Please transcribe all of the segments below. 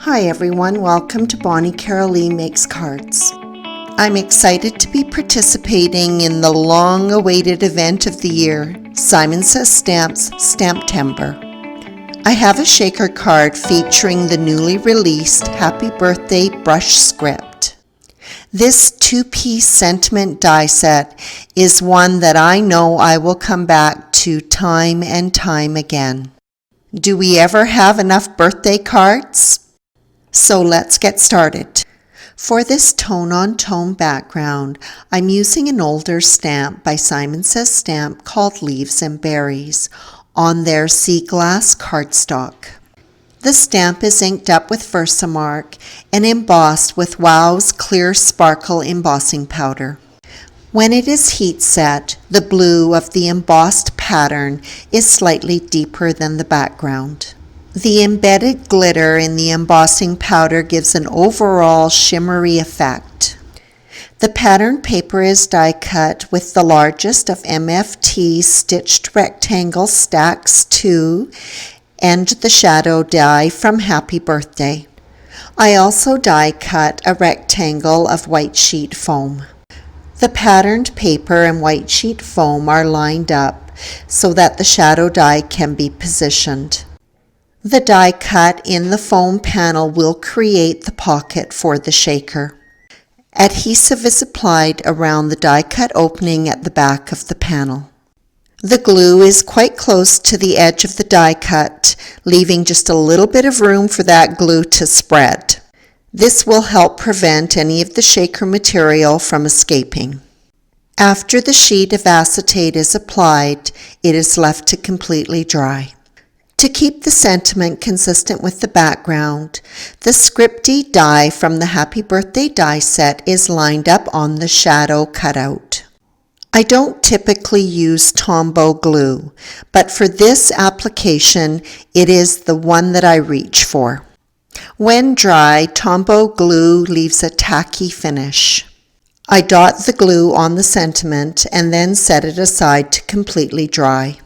Hi everyone, welcome to Bonnie Carolee Makes Cards. I'm excited to be participating in the long-awaited event of the year, Simon Says Stamps STAMPtember. I have a shaker card featuring the newly released Happy Birthday brush script. This two-piece sentiment die set is one that I know I will come back to time and time again. Do we ever have enough birthday cards? So let's get started. For this tone-on-tone background, I'm using an older stamp by Simon Says Stamp called Leaves and Berries on their sea glass cardstock. The stamp is inked up with Versamark and embossed with Wow's Clear Sparkle embossing powder. When it is heat set, the blue of the embossed pattern is slightly deeper than the background. The embedded glitter in the embossing powder gives an overall shimmery effect. The pattern paper is die cut with the largest of MFT stitched rectangle stacks 2 and the shadow die from Happy Birthday. I also die cut a rectangle of white sheet foam. The patterned paper and white sheet foam are lined up so that the shadow die can be positioned. The die cut in the foam panel will create the pocket for the shaker. Adhesive is applied around the die cut opening at the back of the panel. The glue is quite close to the edge of the die cut, leaving just a little bit of room for that glue to spread. This will help prevent any of the shaker material from escaping. After the sheet of acetate is applied, it is left to completely dry. To keep the sentiment consistent with the background, the scripty die from the Happy Birthday die set is lined up on the shadow cutout. I don't typically use Tombow glue, but for this application, it is the one that I reach for. When dry, Tombow glue leaves a tacky finish. I dot the glue on the sentiment and then set it aside to completely dry.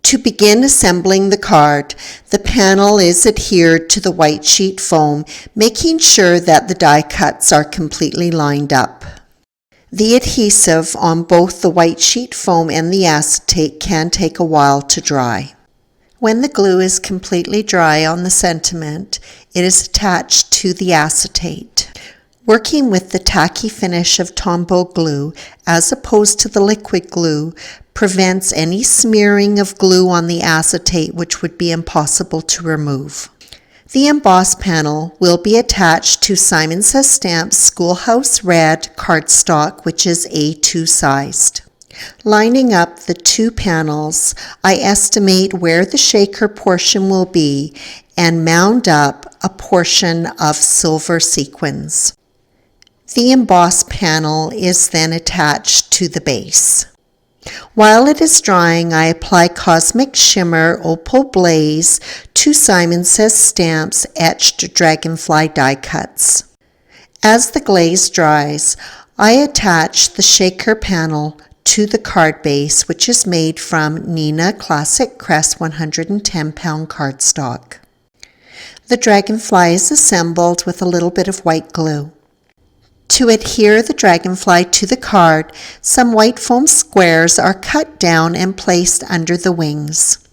To begin assembling the card, the panel is adhered to the white sheet foam, making sure that the die cuts are completely lined up. The adhesive on both the white sheet foam and the acetate can take a while to dry. When the glue is completely dry on the sentiment, it is attached to the acetate. Working with the tacky finish of Tombow glue, as opposed to the liquid glue, prevents any smearing of glue on the acetate, which would be impossible to remove. The emboss panel will be attached to Simon Says Stamp's Schoolhouse Red cardstock, which is A2 sized. Lining up the two panels, I estimate where the shaker portion will be and mound up a portion of silver sequins. The emboss panel is then attached to the base. While it is drying, I apply Cosmic Shimmer Opal Blaze to Simon Says Stamp's etched dragonfly die cuts. As the glaze dries, I attach the shaker panel to the card base, which is made from Neenah Classic Crest 110-pound cardstock. The dragonfly is assembled with a little bit of white glue. To adhere the dragonfly to the card, some white foam squares are cut down and placed under the wings.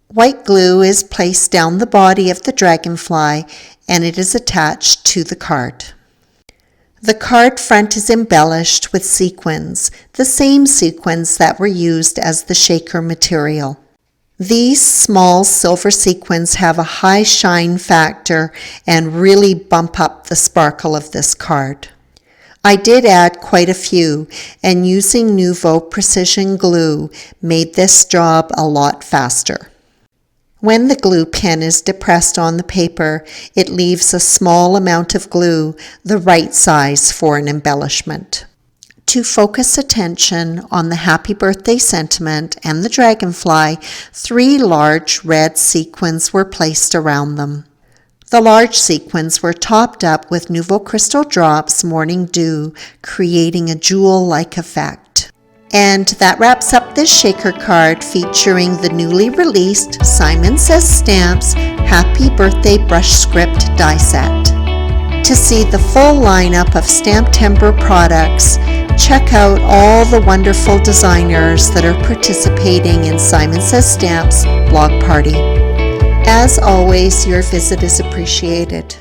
White glue is placed down the body of the dragonfly and it is attached to the card. The card front is embellished with sequins, the same sequins that were used as the shaker material. These small silver sequins have a high shine factor and really bump up the sparkle of this card. I did add quite a few, and using Nouveau Precision Glue made this job a lot faster. When the glue pen is depressed on the paper, it leaves a small amount of glue, the right size for an embellishment. To focus attention on the Happy Birthday sentiment and the dragonfly, 3 large red sequins were placed around them. The large sequins were topped up with Nouveau Crystal Drops Morning Dew, creating a jewel-like effect. And that wraps up this shaker card featuring the newly released Simon Says Stamps Happy Birthday Brush Script die set. To see the full lineup of STAMPtember products, check out all the wonderful designers that are participating in Simon Says Stamps Blog Party. As always, your visit is appreciated.